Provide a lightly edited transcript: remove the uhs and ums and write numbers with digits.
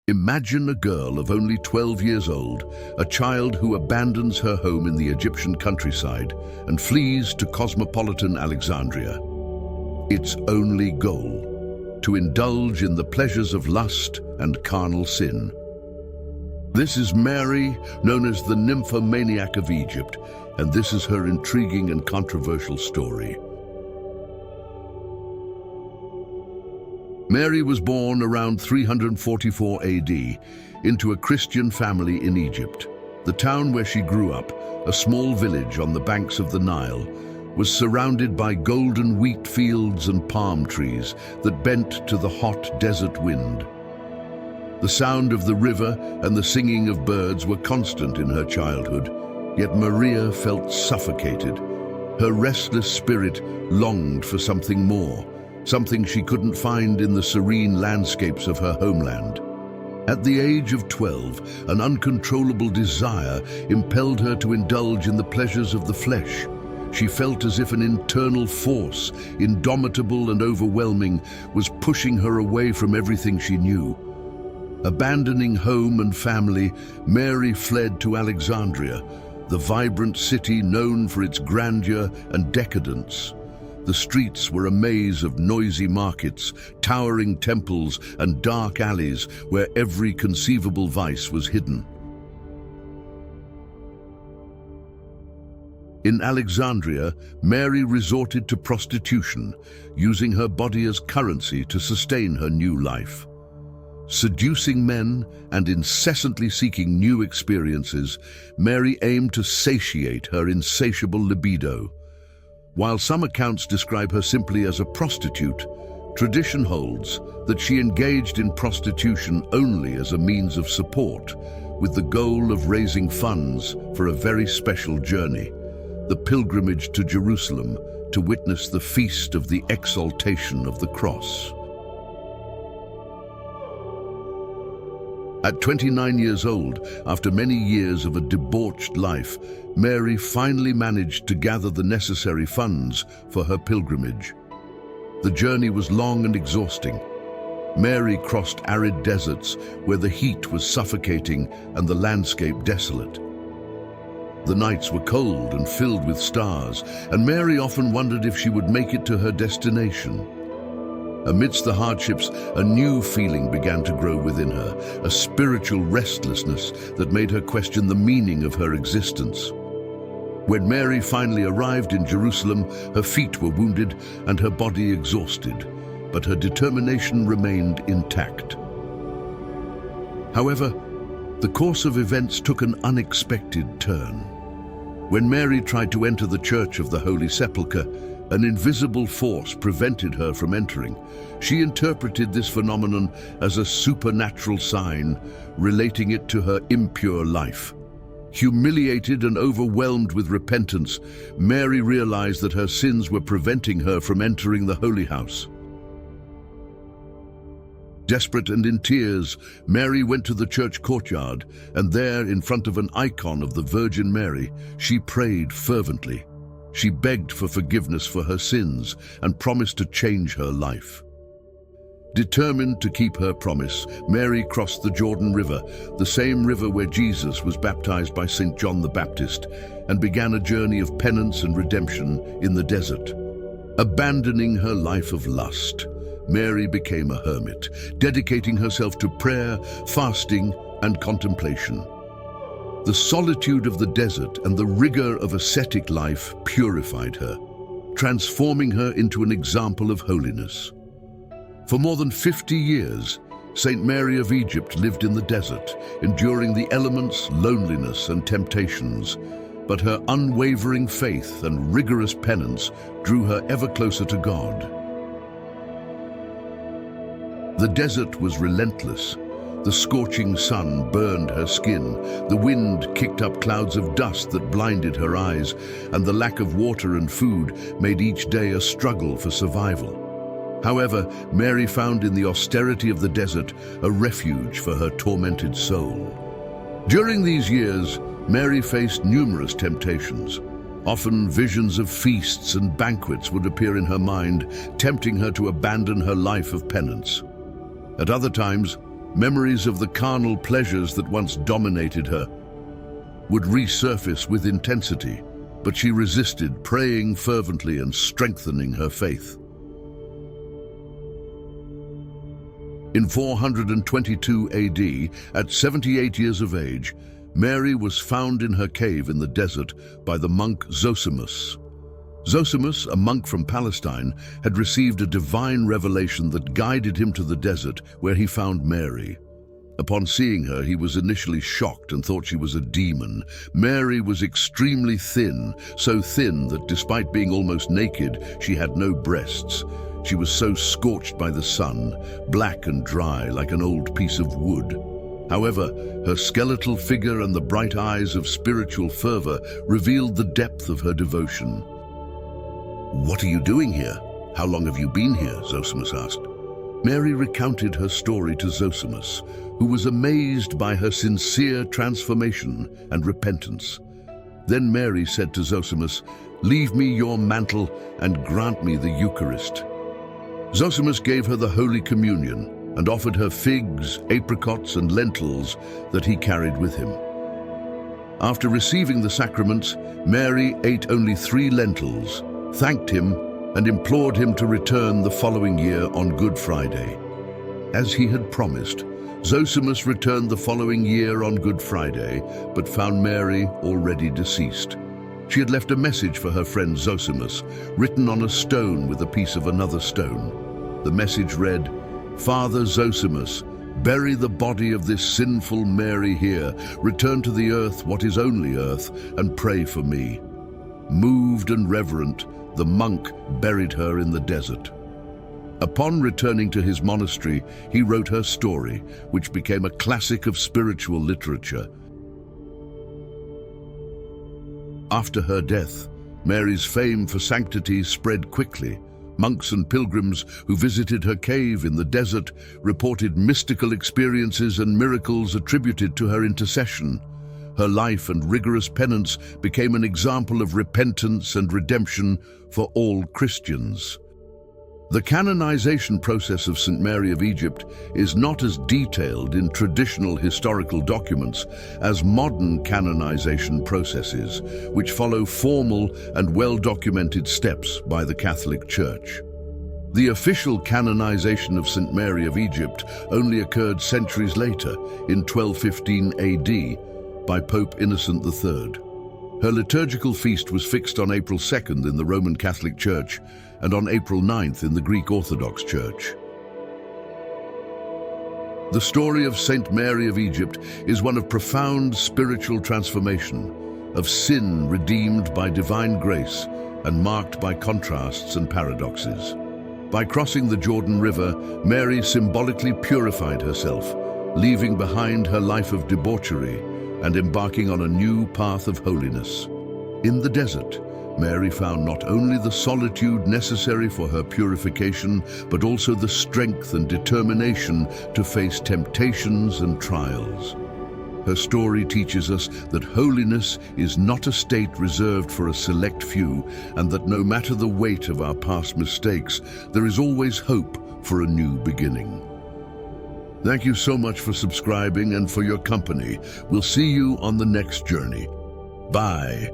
Imagine a girl of only 12 years old, a child who abandons her home in the Egyptian countryside and flees to cosmopolitan Alexandria. Its only goal: to indulge in the pleasures of lust and carnal sin. This is Mary, known as the Nymphomaniac of Egypt, and this is her intriguing and controversial story. Mary was born around 344 AD into a Christian family in Egypt. The town where she grew up, a small village on the banks of the Nile, was surrounded by golden wheat fields and palm trees that bent to the hot desert wind. The sound of the river and the singing of birds were constant in her childhood, yet Maria felt suffocated. Her restless spirit longed for something more, something she couldn't find in the serene landscapes of her homeland. At the age of 12, an uncontrollable desire impelled her to indulge in the pleasures of the flesh. She felt as if an internal force, indomitable and overwhelming, was pushing her away from everything she knew. Abandoning home and family, Mary fled to Alexandria, the vibrant city known for its grandeur and decadence. The streets were a maze of noisy markets, towering temples, and dark alleys where every conceivable vice was hidden. In Alexandria, Mary resorted to prostitution, using her body as currency to sustain her new life. Seducing men and incessantly seeking new experiences, Mary aimed to satiate her insatiable libido. While some accounts describe her simply as a prostitute, tradition holds that she engaged in prostitution only as a means of support, with the goal of raising funds for a very special journey, the pilgrimage to Jerusalem to witness the feast of the exaltation of the cross. At 29 years old, after many years of a debauched life, Mary finally managed to gather the necessary funds for her pilgrimage. The journey was long and exhausting. Mary crossed arid deserts where the heat was suffocating and the landscape desolate. The nights were cold and filled with stars, and Mary often wondered if she would make it to her destination. Amidst the hardships, a new feeling began to grow within her, a spiritual restlessness that made her question the meaning of her existence. When Mary finally arrived in Jerusalem, her feet were wounded and her body exhausted, but her determination remained intact. However, the course of events took an unexpected turn. When Mary tried to enter the Church of the Holy Sepulchre, an invisible force prevented her from entering. She interpreted this phenomenon as a supernatural sign, relating it to her impure life. Humiliated and overwhelmed with repentance, Mary realized that her sins were preventing her from entering the Holy House. Desperate and in tears, Mary went to the church courtyard, and there, in front of an icon of the Virgin Mary, she prayed fervently. She begged for forgiveness for her sins and promised to change her life. Determined to keep her promise, Mary crossed the Jordan River, the same river where Jesus was baptized by St. John the Baptist, and began a journey of penance and redemption in the desert. Abandoning her life of lust, Mary became a hermit, dedicating herself to prayer, fasting, and contemplation. The solitude of the desert and the rigor of ascetic life purified her, transforming her into an example of holiness. For more than 50 years, Saint Mary of Egypt lived in the desert, enduring the elements, loneliness, and temptations. But her unwavering faith and rigorous penance drew her ever closer to God. The desert was relentless. The scorching sun burned her skin, the wind kicked up clouds of dust that blinded her eyes, and the lack of water and food made each day a struggle for survival. However, Mary found in the austerity of the desert a refuge for her tormented soul. During these years, Mary faced numerous temptations. Often visions of feasts and banquets would appear in her mind, tempting her to abandon her life of penance. At other times, Memories of the carnal pleasures that once dominated her would resurface with intensity, but she resisted, praying fervently and strengthening her faith. In 422 AD, at 78 years of age, Mary was found in her cave in the desert by the monk Zosimus. Zosimus, a monk from Palestine, had received a divine revelation that guided him to the desert where he found Mary. Upon seeing her, he was initially shocked and thought she was a demon. Mary was extremely thin, so thin that despite being almost naked, she had no breasts. She was so scorched by the sun, black and dry like an old piece of wood. However, her skeletal figure and the bright eyes of spiritual fervor revealed the depth of her devotion. "What are you doing here? How long have you been here?" Zosimus asked. Mary recounted her story to Zosimus, who was amazed by her sincere transformation and repentance. Then Mary said to Zosimus, "Leave me your mantle and grant me the Eucharist." Zosimus gave her the Holy Communion and offered her figs, apricots, and lentils that he carried with him. After receiving the sacraments, Mary ate only 3 lentils, thanked him, and implored him to return the following year on Good Friday. As he had promised, Zosimus returned the following year on Good Friday, but found Mary already deceased. She had left a message for her friend Zosimus, written on a stone with a piece of another stone. The message read, "Father Zosimus, bury the body of this sinful Mary here, return to the earth what is only earth, and pray for me." Moved and reverent, the monk buried her in the desert. Upon returning to his monastery, he wrote her story, which became a classic of spiritual literature. After her death, Mary's fame for sanctity spread quickly. Monks and pilgrims who visited her cave in the desert reported mystical experiences and miracles attributed to her intercession. Her life and rigorous penance became an example of repentance and redemption for all Christians. The canonization process of St. Mary of Egypt is not as detailed in traditional historical documents as modern canonization processes, which follow formal and well-documented steps by the Catholic Church. The official canonization of St. Mary of Egypt only occurred centuries later, in 1215 AD, by Pope Innocent III. Her liturgical feast was fixed on April 2nd in the Roman Catholic Church and on April 9th in the Greek Orthodox Church. The story of Saint Mary of Egypt is one of profound spiritual transformation, of sin redeemed by divine grace and marked by contrasts and paradoxes. By crossing the Jordan River, Mary symbolically purified herself, leaving behind her life of debauchery and embarking on a new path of holiness. In the desert, Mary found not only the solitude necessary for her purification, but also the strength and determination to face temptations and trials. Her story teaches us that holiness is not a state reserved for a select few, and that no matter the weight of our past mistakes, there is always hope for a new beginning. Thank you so much for subscribing and for your company. We'll see you on the next journey. Bye.